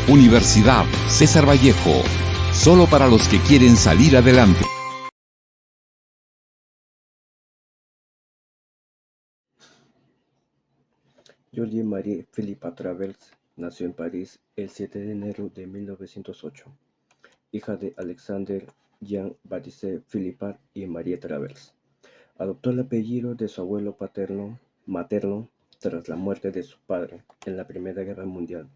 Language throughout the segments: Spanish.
Universidad César Vallejo, solo para los que quieren salir adelante. Georges-Marie Philippa Travers nació en París el 7 de enero de 1908, hija de Alexander Jean-Baptiste Philippa y Marie Travers. Adoptó el apellido de su abuelo materno tras la muerte de su padre en la Primera Guerra Mundial.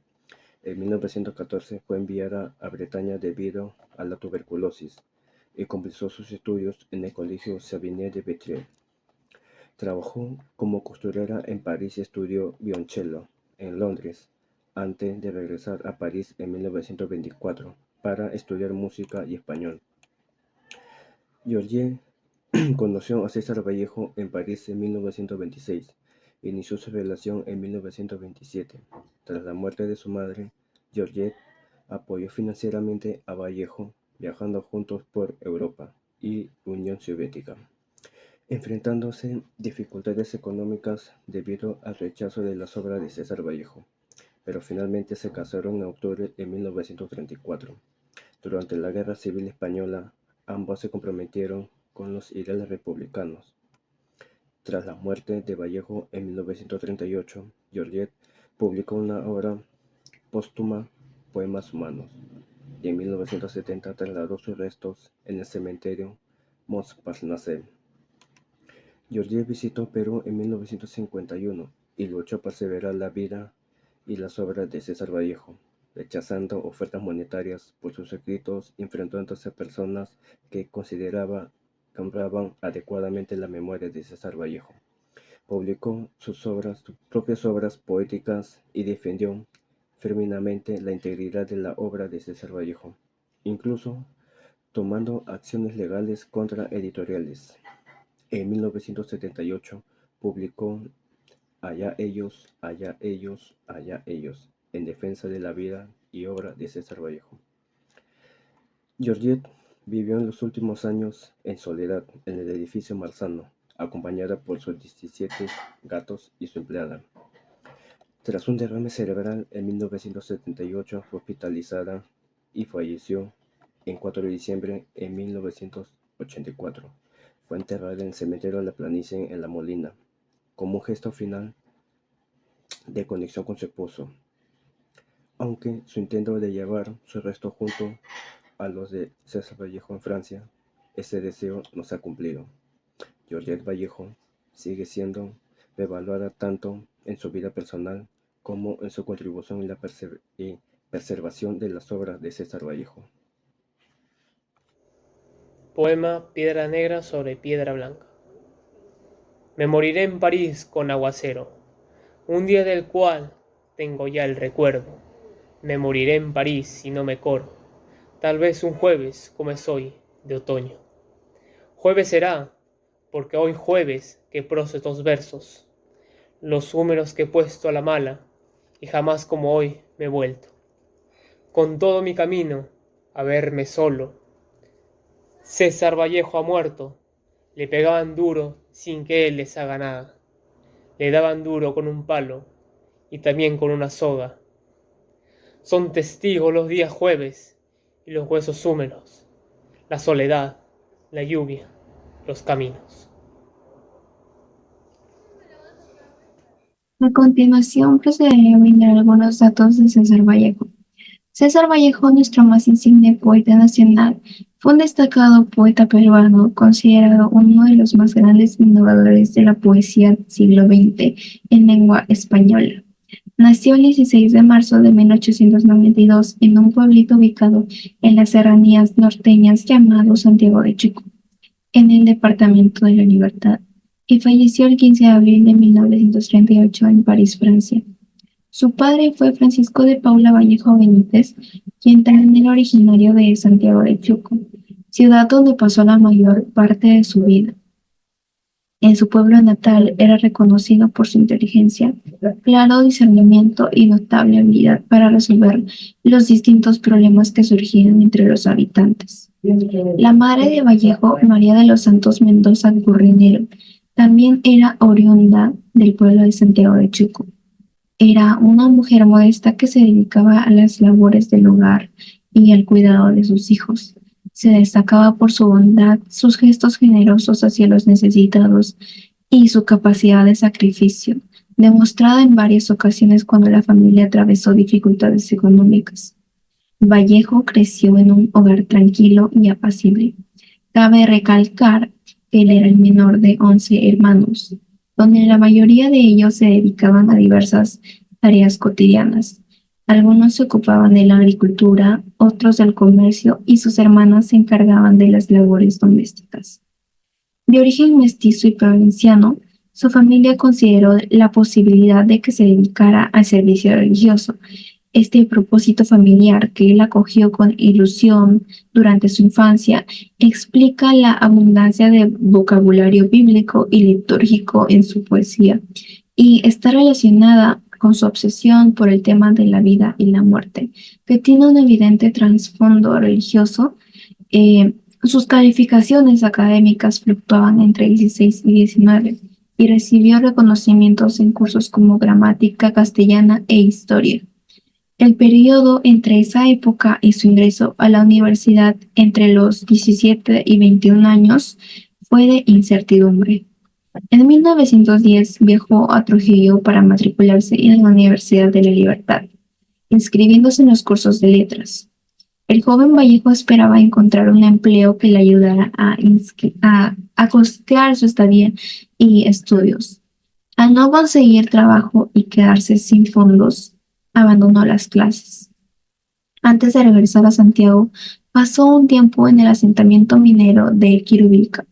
En 1914 fue enviada a Bretaña debido a la tuberculosis y comenzó sus estudios en el Colegio Savigny de Béthune. Trabajó como costurera en París y estudió violonchelo en Londres, antes de regresar a París en 1924 para estudiar música y español. Georges conoció a César Vallejo en París en 1926. Inició su relación en 1927. Tras la muerte de su madre, Georges apoyó financieramente a Vallejo, viajando juntos por Europa y Unión Soviética, enfrentándose dificultades económicas debido al rechazo de las obras de César Vallejo, pero finalmente se casaron en octubre de 1934. Durante la Guerra Civil Española, ambos se comprometieron con los ideales republicanos. Tras la muerte de Vallejo en 1938, Georges publicó una obra póstuma, Poemas Humanos, y en 1970 trasladó sus restos en el cementerio Montparnasse. Georges visitó Perú en 1951 y luchó por perseverar la vida y las obras de César Vallejo, rechazando ofertas monetarias por sus escritos y enfrentándose a personas que consideraba que honraban adecuadamente la memoria de César Vallejo. Publicó sus propias obras poéticas y defendió firmemente la integridad de la obra de César Vallejo, incluso tomando acciones legales contra editoriales. En 1978 publicó Allá ellos, allá ellos, allá ellos, en defensa de la vida y obra de César Vallejo. Georges vivió en los últimos años en soledad en el edificio Marzano, acompañada por sus 17 gatos y su empleada. Tras un derrame cerebral en 1978 fue hospitalizada y falleció el 4 de diciembre de 1984. Fue enterrada en el cementerio de la Planicie en La Molina, como un gesto final de conexión con su esposo, aunque su intento de llevar su resto junto a los de César Vallejo en Francia, ese deseo no se ha cumplido. Georges Vallejo sigue siendo evaluada tanto en su vida personal como en su contribución en la preservación de las obras de César Vallejo. Poema Piedra Negra sobre Piedra Blanca. Me moriré en París con aguacero, un día del cual tengo ya el recuerdo. Me moriré en París si no me coro, tal vez un jueves como es hoy de otoño. Jueves será, porque hoy jueves que proso estos versos, los húmeros que he puesto a la mala, y jamás como hoy me he vuelto. Con todo mi camino, a verme solo. César Vallejo ha muerto, le pegaban duro sin que él les haga nada. Le daban duro con un palo y también con una soga. Son testigos los días jueves y los huesos húmedos, la soledad, la lluvia, los caminos. A continuación procederé a brindar algunos datos de César Vallejo. César Vallejo, nuestro más insigne poeta nacional, fue un destacado poeta peruano, considerado uno de los más grandes innovadores de la poesía del siglo XX en lengua española. Nació el 16 de marzo de 1892 en un pueblito ubicado en las serranías norteñas llamado Santiago de Chico, en el departamento de La Libertad, y falleció el 15 de abril de 1938 en París, Francia. Su padre fue Francisco de Paula Vallejo Benítez, quien también era originario de Santiago de Chuco, ciudad donde pasó la mayor parte de su vida. En su pueblo natal era reconocido por su inteligencia, claro discernimiento y notable habilidad para resolver los distintos problemas que surgían entre los habitantes. La madre de Vallejo, María de los Santos Mendoza Currinero, también era oriunda del pueblo de Santiago de Chuco. Era una mujer modesta que se dedicaba a las labores del hogar y al cuidado de sus hijos. Se destacaba por su bondad, sus gestos generosos hacia los necesitados y su capacidad de sacrificio, demostrada en varias ocasiones cuando la familia atravesó dificultades económicas. Vallejo creció en un hogar tranquilo y apacible. Cabe recalcar que él era el menor de 11 hermanos, donde la mayoría de ellos se dedicaban a diversas tareas cotidianas. Algunos se ocupaban de la agricultura, otros del comercio y sus hermanas se encargaban de las labores domésticas. De origen mestizo y provinciano, su familia consideró la posibilidad de que se dedicara al servicio religioso. Este propósito familiar que él acogió con ilusión durante su infancia explica la abundancia de vocabulario bíblico y litúrgico en su poesía y está relacionada con su obsesión por el tema de la vida y la muerte, que tiene un evidente trasfondo religioso. Sus calificaciones académicas fluctuaban entre 16 y 19 y recibió reconocimientos en cursos como gramática castellana e historia. El periodo entre esa época y su ingreso a la universidad entre los 17 y 21 años fue de incertidumbre. En 1910 viajó a Trujillo para matricularse en la Universidad de la Libertad, inscribiéndose en los cursos de letras. El joven Vallejo esperaba encontrar un empleo que le ayudara a costear su estadía y estudios. Al no conseguir trabajo y quedarse sin fondos, abandonó las clases. Antes de regresar a Santiago, pasó un tiempo en el asentamiento minero de Quirubilca,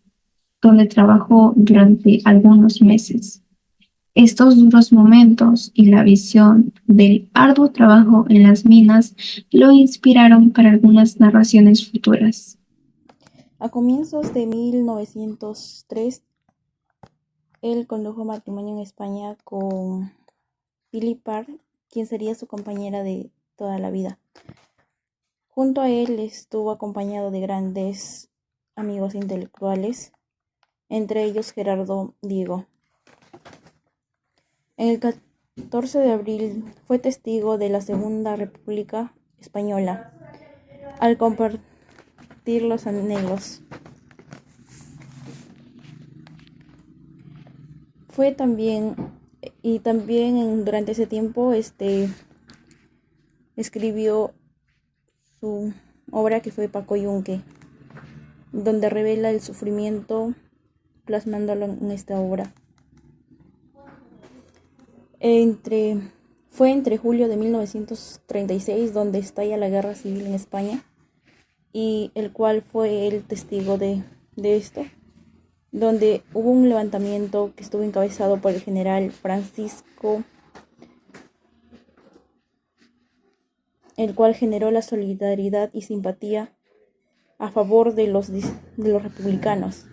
donde trabajó durante algunos meses. Estos duros momentos y la visión del arduo trabajo en las minas lo inspiraron para algunas narraciones futuras. A comienzos de 1903, él condujo matrimonio en España con Philip Parr, quien sería su compañera de toda la vida. Junto a él estuvo acompañado de grandes amigos intelectuales, entre ellos Gerardo Diego. En el 14 de abril fue testigo de la Segunda República Española, al compartir los anhelos. Durante ese tiempo escribió su obra que fue Paco Yunque, donde revela el sufrimiento plasmándolo en esta obra. Fue entre julio de 1936 donde estalla la guerra civil en España, y el cual fue el testigo de esto, donde hubo un levantamiento que estuvo encabezado por el general Francisco, el cual generó la solidaridad y simpatía a favor de los republicanos.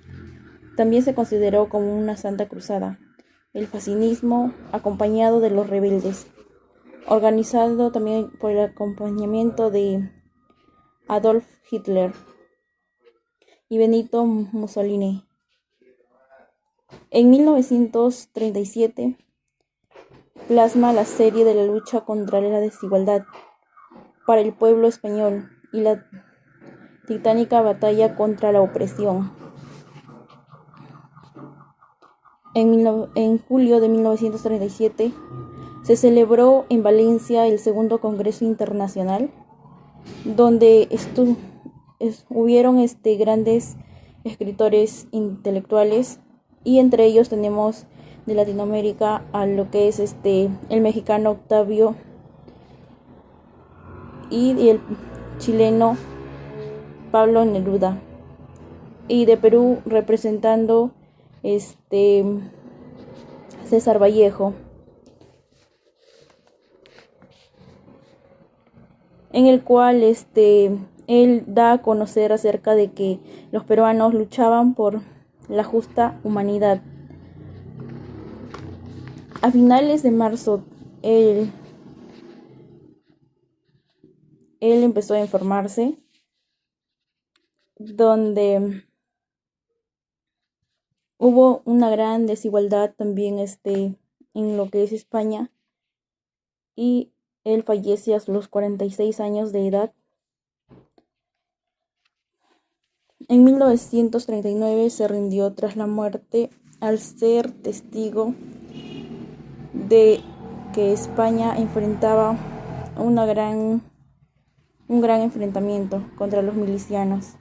También se consideró como una santa cruzada el fascismo acompañado de los rebeldes, organizado también por el acompañamiento de Adolf Hitler y Benito Mussolini. En 1937 plasma la serie de la lucha contra la desigualdad para el pueblo español y la titánica batalla contra la opresión. En julio de 1937 se celebró en Valencia el segundo Congreso Internacional, donde hubieron grandes escritores intelectuales, y entre ellos tenemos de Latinoamérica a lo que es el mexicano Octavio y el chileno Pablo Neruda, y de Perú representando César Vallejo, en el cual él da a conocer acerca de que los peruanos luchaban por la justa humanidad. A finales de marzo, él empezó a enfermarse, donde hubo una gran desigualdad también en lo que es España, y él fallece a los 46 años de edad. En 1939 se rindió tras la muerte al ser testigo de que España enfrentaba un gran enfrentamiento contra los milicianos.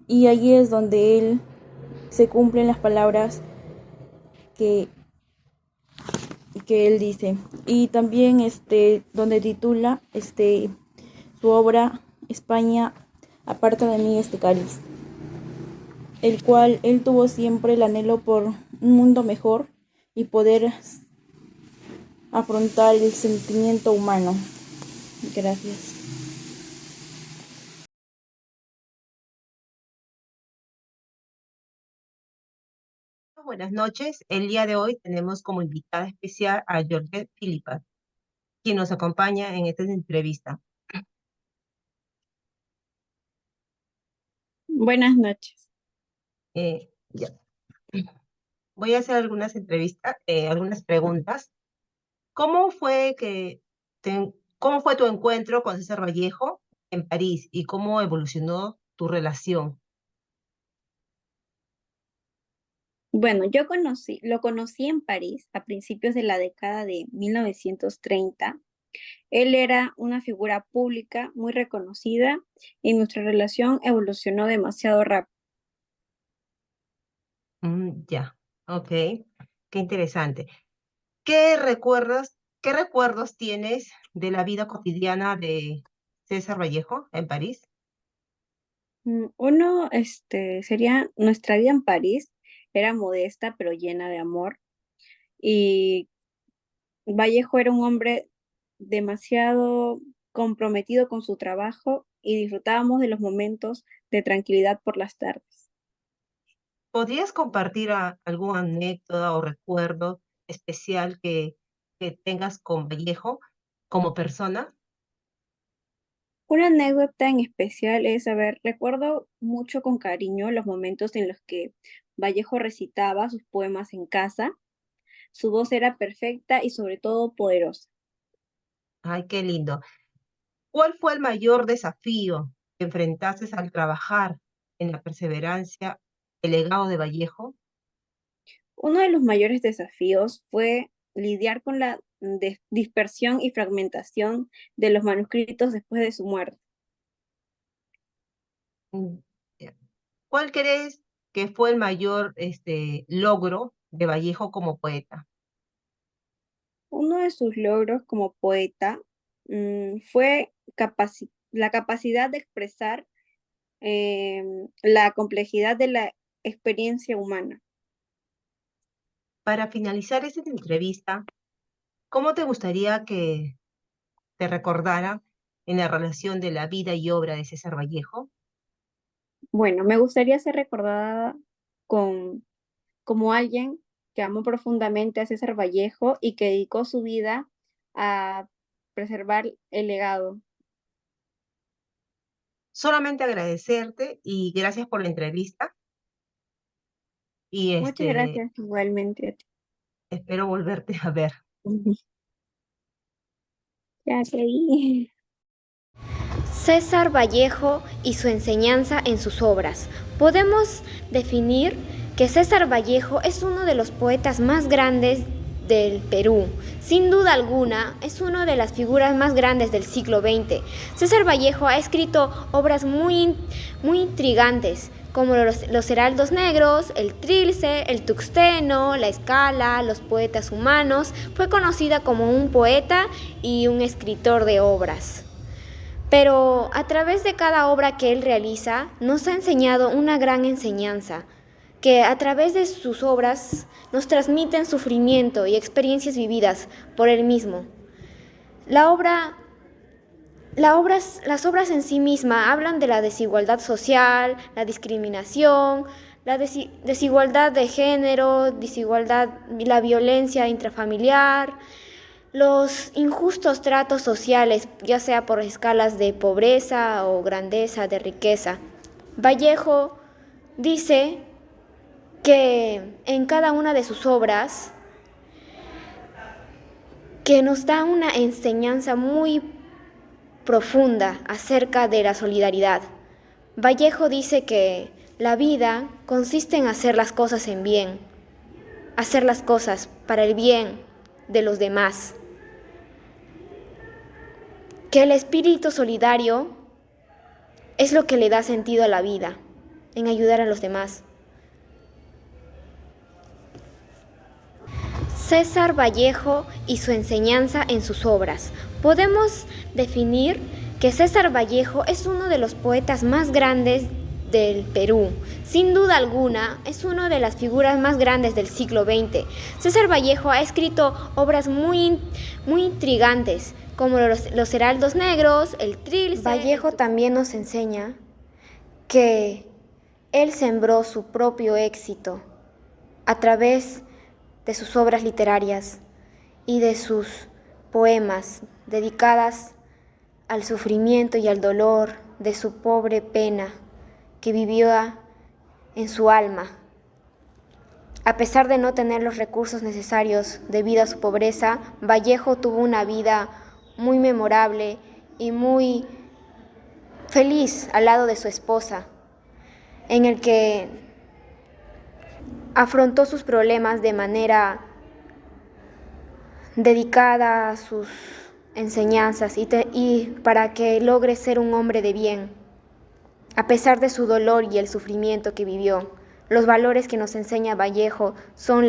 Y allí es donde él se cumplen las palabras que él dice. Y también donde titula su obra España aparta de mí este cáliz, el cual él tuvo siempre el anhelo por un mundo mejor y poder afrontar el sentimiento humano. Gracias. Buenas noches. El día de hoy tenemos como invitada especial a Georgette Philippat, quien nos acompaña en esta entrevista. Buenas noches. Ya. Voy a hacer algunas preguntas. ¿Cómo fue cómo fue tu encuentro con César Vallejo en París y cómo evolucionó tu relación? Bueno, lo conocí en París a principios de la década de 1930. Él era una figura pública muy reconocida y nuestra relación evolucionó demasiado rápido. Ya, ok, qué interesante. Qué recuerdos tienes de la vida cotidiana de César Vallejo en París? Uno, sería nuestra vida en París. Era modesta pero llena de amor. Y Vallejo era un hombre demasiado comprometido con su trabajo y disfrutábamos de los momentos de tranquilidad por las tardes. ¿Podrías compartir alguna anécdota o recuerdo especial que tengas con Vallejo como persona? Una anécdota en especial es, recuerdo mucho con cariño los momentos en los que Vallejo recitaba sus poemas en casa. Su voz era perfecta y sobre todo poderosa. Ay, qué lindo. ¿Cuál fue el mayor desafío que enfrentaste al trabajar en la perseverancia, el legado de Vallejo? Uno de los mayores desafíos fue lidiar con la dispersión y fragmentación de los manuscritos después de su muerte. Mm, ya. ¿Cuál crees que fue el mayor logro de Vallejo como poeta? Uno de sus logros como poeta fue la capacidad de expresar la complejidad de la experiencia humana. Para finalizar esta entrevista, ¿cómo te gustaría que te recordara en la relación de la vida y obra de César Vallejo? Bueno, me gustaría ser recordada como alguien que amó profundamente a César Vallejo y que dedicó su vida a preservar el legado. Solamente agradecerte y gracias por la entrevista y Muchas gracias igualmente a ti. espero volverte a ver. Ya creí. César Vallejo y su enseñanza en sus obras. Podemos definir que César Vallejo es uno de los poetas más grandes del Perú. Sin duda alguna, es una de las figuras más grandes del siglo XX. César Vallejo ha escrito obras muy intrigantes, como los Heraldos Negros, el Trilce, el Tuxteno, la Escala, los Poetas Humanos. Fue conocida como un poeta y un escritor de obras. Pero a través de cada obra que él realiza, nos ha enseñado una gran enseñanza, que a través de sus obras nos transmiten sufrimiento y experiencias vividas por él mismo. Las obras en sí mismas hablan de la desigualdad social, la discriminación, la desigualdad de género, la violencia intrafamiliar, los injustos tratos sociales, ya sea por escalas de pobreza o grandeza, de riqueza. Vallejo dice que en cada una de sus obras que nos da una enseñanza muy profunda acerca de la solidaridad. Vallejo dice que la vida consiste en hacer las cosas en bien, hacer las cosas para el bien de los demás. Que el espíritu solidario es lo que le da sentido a la vida, en ayudar a los demás. César Vallejo y su enseñanza en sus obras. Podemos definir que César Vallejo es uno de los poetas más grandes del Perú. Sin duda alguna, es una de las figuras más grandes del siglo XX. César Vallejo ha escrito obras muy intrigantes, como Los Heraldos Negros, El Trilce. Vallejo también nos enseña que él sembró su propio éxito a través de sus obras literarias y de sus poemas dedicadas al sufrimiento y al dolor de su pobre pena que vivió en su alma. A pesar de no tener los recursos necesarios debido a su pobreza, Vallejo tuvo una vida muy memorable y muy feliz al lado de su esposa, en el que afrontó sus problemas de manera dedicada a sus enseñanzas y para que logre ser un hombre de bien. A pesar de su dolor y el sufrimiento que vivió, los valores que nos enseña Vallejo son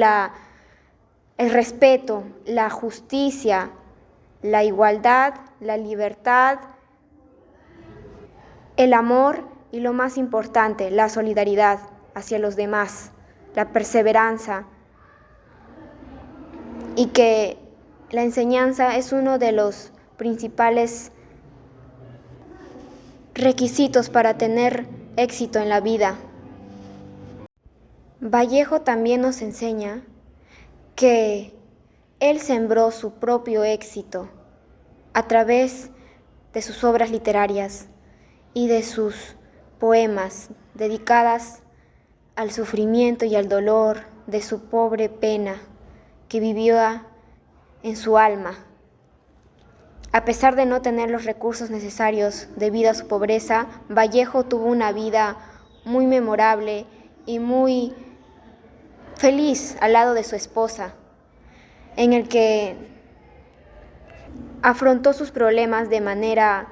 el respeto, la justicia, la igualdad, la libertad, el amor y, lo más importante, la solidaridad hacia los demás, la perseverancia, y que la enseñanza es uno de los principales requisitos para tener éxito en la vida. Vallejo también nos enseña que él sembró su propio éxito a través de sus obras literarias y de sus poemas dedicadas al sufrimiento y al dolor de su pobre pena que vivió en su alma. A pesar de no tener los recursos necesarios debido a su pobreza, Vallejo tuvo una vida muy memorable y muy feliz al lado de su esposa, en el que afrontó sus problemas de manera